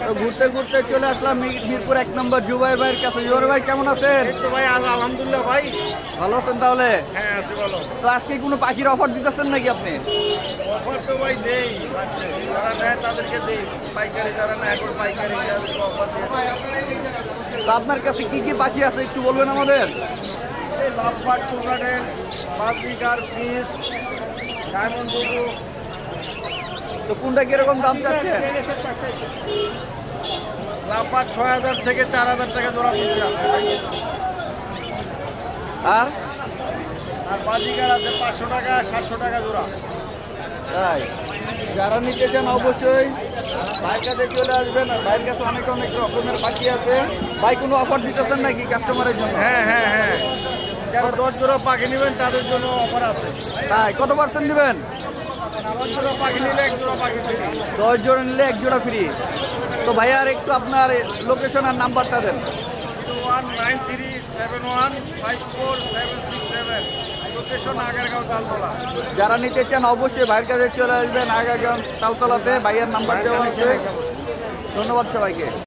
তো ঘুরতে ঘুরতে চলে আসলাম মিরপুর 1 নম্বর জুবাইর ভাইয়ের কাছে। জুবাইর ভাই কেমন আছেন? এই তো ভাই আলহামদুলিল্লাহ ভাই। ভালো আছেন তাহলে? হ্যাঁ আছি ভালো। তো আজকে কোনো পাখির অফার দিতেছেন নাকি আপনি? অফার তো ভাই দেই, যারা নেয় তাদেরকে দেই, পাইকারি যারা নেয় এখন পাইকারি তাদেরকে অফার দিই। তো আপনার কাছে কি কি পাখি আছে একটু বলবেন আমাদের? এই লাভবার্ড, টুর্নামেন্ট, বাজিকার, ফিস, ডায়মন্ড বুবু। তো কোনটা কিরকম দাম চাচ্ছেন? লাভবার্ড ৬,০০০ থেকে ৪,০০০ টাকা জোড়া বিক্রি আছে। আর আর বাজিকার আছে ৫০০ টাকা ৭০০ টাকা জোড়া। তাই যারা নিতে চান অবশ্যই ভাইয়ের কাছে চলে আসবেন। আর ভাইয়ের কাছে অনেক অনেক রকমের পাখি আছে। ভাই কোনো অফার দিতেছেন নাকি কাস্টমারের জন্য? হ্যাঁ হ্যাঁ হ্যাঁ, যারা ১০ জোড়া পাখি নেবেন তাদের জন্য অফার আছে। তাই কত পার্সেন্ট দিবেন? ১০ জোড়া পাখি নিলে ১ জোড়া পাখি ফ্রি। 10 জোড়া নিলে 1 জোড়া ফ্রি। তো ভাইয়া আর একটু আপনার লোকেশন আর নাম্বারটা দেন। 2193715477, লোকেশন আগারগাঁও তালতলা। যারা নিতে চান অবশ্যই ভাইয়ের কাছে চলে আসবেন আগারগাঁও তালতলাতে। ভাইয়ের নাম্বার দেওয়া আছে। ধন্যবাদ সবাইকে।